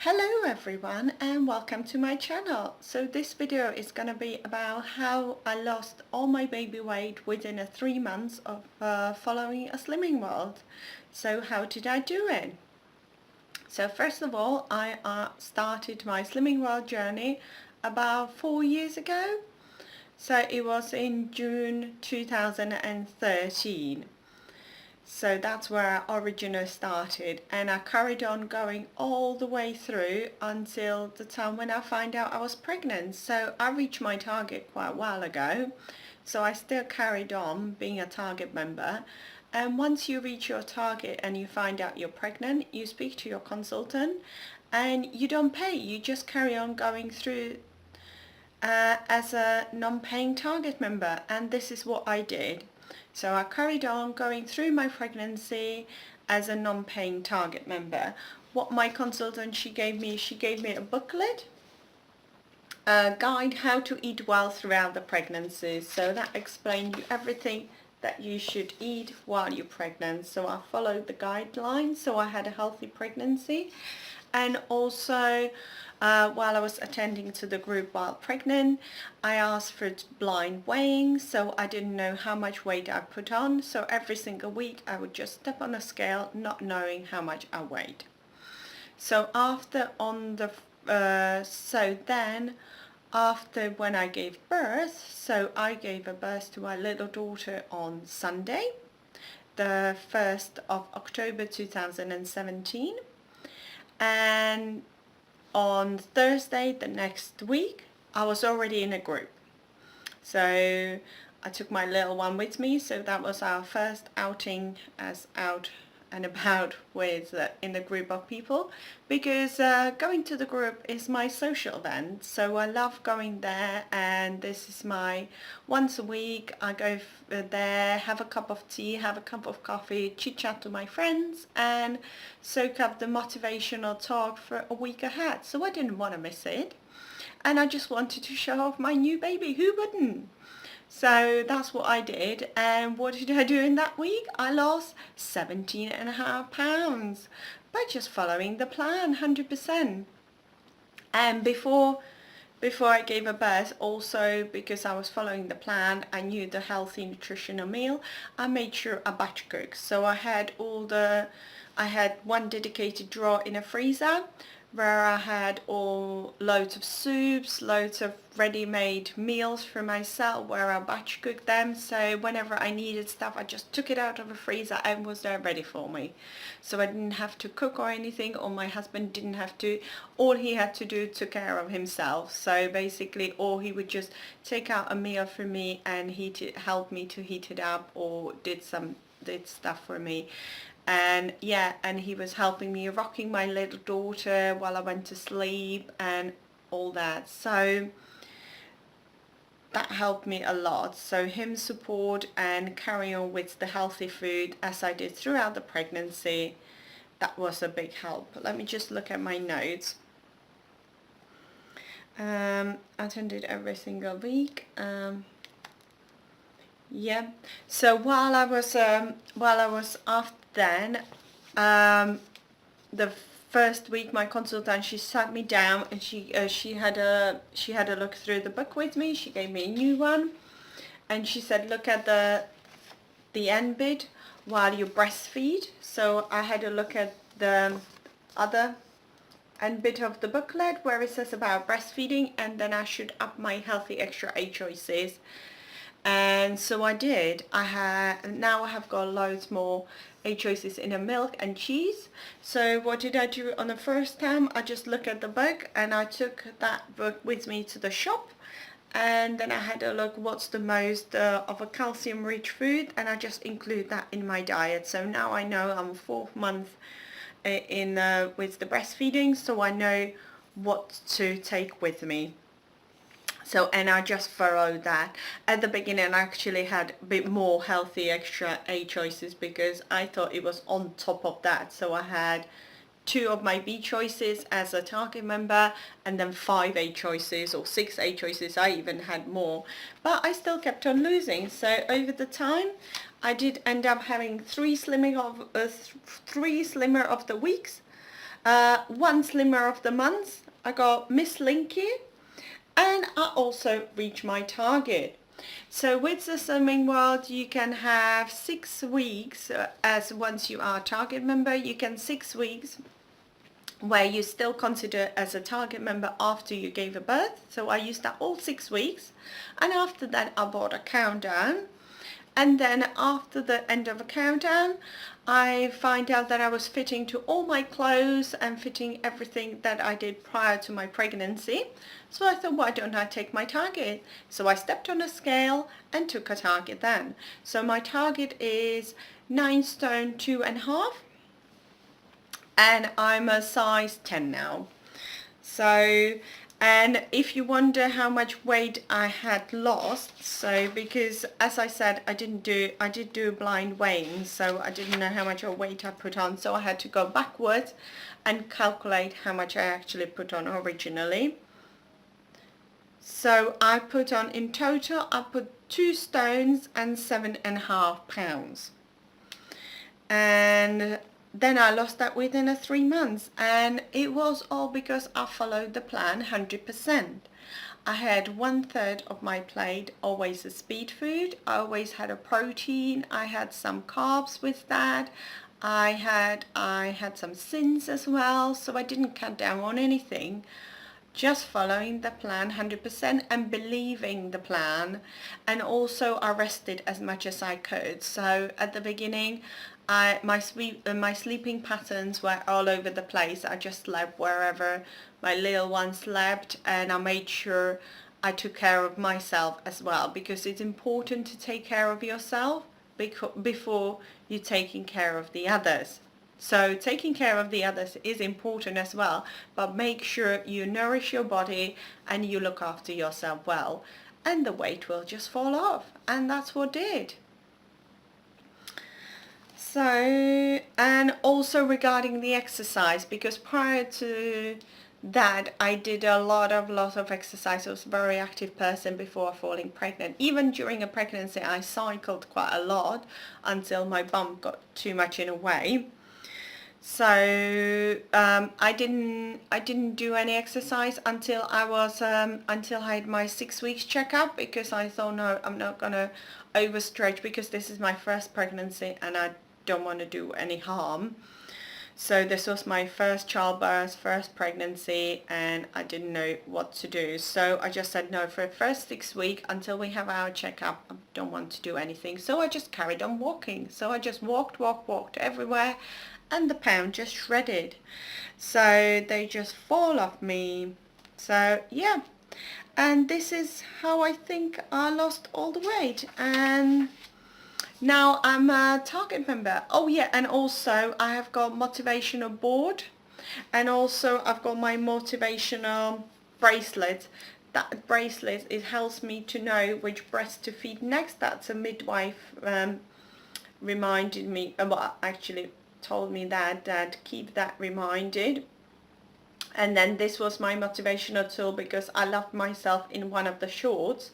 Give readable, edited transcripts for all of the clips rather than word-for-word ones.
Hello everyone and welcome to my channel. So this video is going to be about how I lost all my baby weight within 3 months of following a slimming world. So how did I do it? So first of all, I started my slimming world journey about 4 years ago. So it was in June 2013. So that's where I originally started, and I carried on going all the way through until the time when I found out I was pregnant. So I reached my target quite a while ago, so I still carried on being a target member. And once you reach your target and you find out you're pregnant, you speak to your consultant and you don't pay, you just carry on going through as a non-paying target member, and this is what I did. So I carried on going through my pregnancy as a non-paying target member. What my consultant, she gave me a booklet, a guide how to eat well throughout the pregnancy. So that explained you everything that you should eat while you're pregnant. So I followed the guidelines, so I had a healthy pregnancy. And also while I was attending to the group while pregnant, I asked for blind weighing, so I didn't know how much weight I put on. So every single week I would just step on a scale not knowing how much I weighed. So after when I gave birth, so I gave a birth to my little daughter on Sunday, the 1st of October 2017. And on Thursday the next week I was already in a group. So I took my little one with me, so that was our first outing as out and about with in a group of people, because going to the group is my social event. So I love going there, and this is my once a week. I go there, have a cup of tea, have a cup of coffee, chit chat to my friends and soak up the motivational talk for a week ahead. So I didn't want to miss it, and I just wanted to show off my new baby. Who wouldn't? So that's what I did. And what did I do in that week? I lost 17.5 pounds by just following the plan 100%. And before I gave a birth, also because I was following the plan, I knew the healthy nutritional meal, I made sure I batch cook. So I had one dedicated drawer in a freezer where I had loads of soups, loads of ready-made meals for myself where I batch cooked them. So whenever I needed stuff, I just took it out of the freezer and was there ready for me. So I didn't have to cook or anything, or my husband didn't have to. All he had to do took care of himself. So basically, or he would just take out a meal for me and help me to heat it up, or did stuff for me. And yeah, and he was helping me, rocking my little daughter while I went to sleep and all that. So that helped me a lot. So him support and carry on with the healthy food as I did throughout the pregnancy, that was a big help. Let me just look at my notes. Attended every single week. Yeah, so while I was after then, the first week my consultant, she sat me down and she had a look through the book with me. She gave me a new one and she said, look at the end bit while you breastfeed. So I had a look at the other end bit of the booklet where it says about breastfeeding, and then I should up my healthy extra 8 choices. And so I did. Now I have got loads more 8 choices in a milk and cheese. So what did I do on the first time? I just looked at the book and I took that book with me to the shop, and then I had a look what's the most of a calcium rich food, and I just include that in my diet. So now I know I'm 4th month with the breastfeeding, so I know what to take with me. So, and I just followed that. At the beginning I actually had a bit more healthy extra 8 choices because I thought it was on top of that. So I had 2 of my B choices as a target member, and then 5 A choices or 6 A choices. I even had more, but I still kept on losing. So over the time I did end up having 3 slimmer of the weeks. one Slimmer of the Month. I got Miss Linky, and I also reached my target. So with the Slimming World, you can have 6 weeks, as once you are a target member, you can 6 weeks where you still consider as a target member after you gave a birth. So I used that all 6 weeks, and after that I bought a countdown. And then after the end of a countdown, I find out that I was fitting to all my clothes and fitting everything that I did prior to my pregnancy. So I thought, why don't I take my target? So I stepped on a scale and took a target then. So my target is 9 stone 2.5, and I'm a size 10 now. So, and if you wonder how much weight I had lost, so because as I said, I did do blind weighing, so I didn't know how much weight I put on, so I had to go backwards and calculate how much I actually put on originally. So I put on, in total, I put 2 stones and 7.5 pounds. And then I lost that within 3 months, and it was all because I followed the plan 100%. I had 1/3 of my plate always a speed food. I always had a protein. I had some carbs with that. I had some sins as well, so I didn't cut down on anything. Just following the plan 100% and believing the plan, and also I rested as much as I could. So at the beginning, my sleeping patterns were all over the place. I just slept wherever my little one slept, and I made sure I took care of myself as well, because it's important to take care of yourself before you're taking care of the others. So taking care of the others is important as well, but make sure you nourish your body and you look after yourself well, and the weight will just fall off, and that's what did. So, and also regarding the exercise, because prior to that I did a lot of exercise. I was a very active person before falling pregnant. Even during a pregnancy I cycled quite a lot until my bum got too much in a way. So I didn't do any exercise until until I had my 6 weeks checkup, because I thought, no, I'm not gonna overstretch, because this is my first pregnancy and I don't want to do any harm. So this was my first childbirth, first pregnancy, and I didn't know what to do. So I just said, no, for the first 6 weeks until we have our checkup, I don't want to do anything. So I just carried on walking. So I just walked everywhere, and the pound just shredded. So they just fall off me. So yeah, and this is how I think I lost all the weight. And now I'm a target member. Oh yeah, and also I have got Motivational Board, and also I've got my Motivational Bracelet. That bracelet, it helps me to know which breast to feed next. That's a midwife reminded me, well, actually told me that keep that reminded. And then this was my motivational tool, because I loved myself in one of the shorts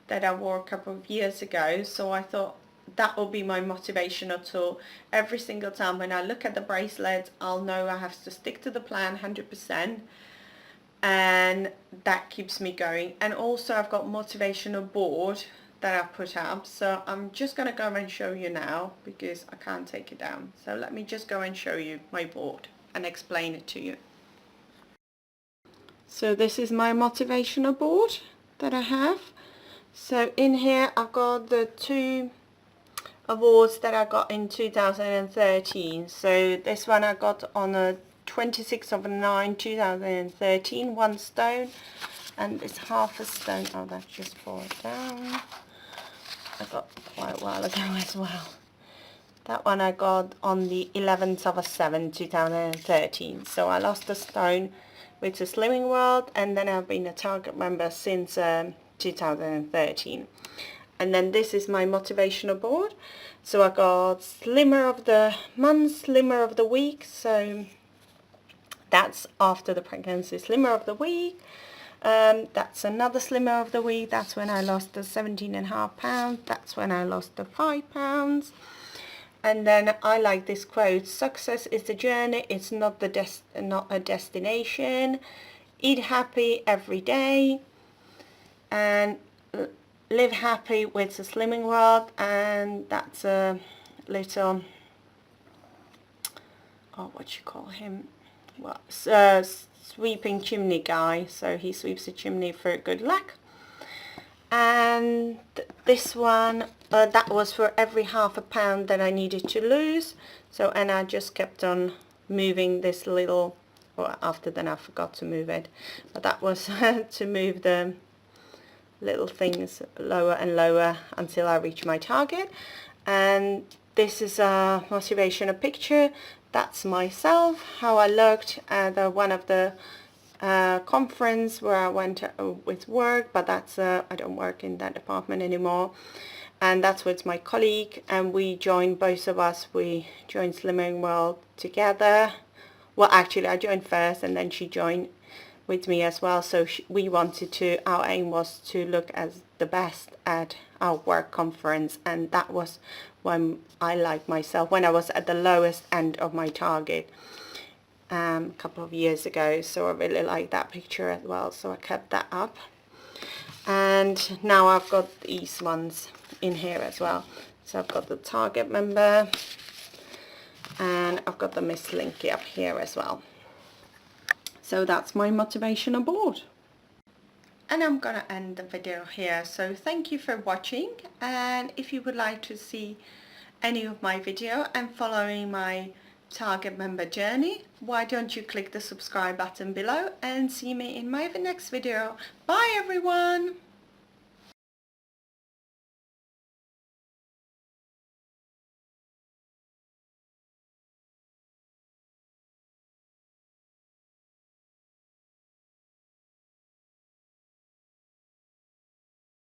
that I wore a couple of years ago. So I thought that will be my motivational tool. Every single time when I look at the bracelet, I'll know I have to stick to the plan 100%, and that keeps me going. And also I've got Motivational Board that I put up, so I'm just going to go and show you now, because I can't take it down. So let me just go and show you my board and explain it to you. So this is my motivational board that I have. So in here I've got the 2 awards that I got in 2013. So this one I got on the 26th of 9 2013, 1 stone, and it's half a stone. Oh, that just fallen down. I got quite a while ago as well. That one I got on the 11th of 7 2013. So I lost a stone with the Slimming World, and then I've been a target member since 2013. And then this is my motivational board. So I got Slimmer of the Month, Slimmer of the Week. So that's after the pregnancy. Slimmer of the Week. That's another Slimmer of the Week. That's when I lost the 17.5 pounds. That's when I lost the 5 pounds. And then I like this quote: success is the journey, it's not not a destination. Eat happy every day and live happy with the Slimming World. And that's a little, oh, what you call him, well, sweeping chimney guy, so he sweeps the chimney for good luck. And this one, that was for every £0.5 that I needed to lose. So, and I just kept on moving this little, well, after then I forgot to move it, but that was to move the little things lower and lower until I reach my target. And this is a motivational picture. That's myself, how I looked at one of the conference where I went with work, but that's I don't work in that department anymore. And that's with my colleague, and we joined, both of us, we joined Slimming World together. Well, actually I joined first and then she joined with me as well. So we wanted to, our aim was to look as the best at our work conference, and that was when I liked myself, when I was at the lowest end of my target. A couple of years ago, so I really like that picture as well, so I kept that up. And now I've got these ones in here as well. So I've got the target member and I've got the Miss Linky up here as well. So that's my motivational board. And I'm gonna end the video here. So thank you for watching, and if you would like to see any of my video and following my target member journey, why don't you click the subscribe button below and see me in my next video. Bye everyone!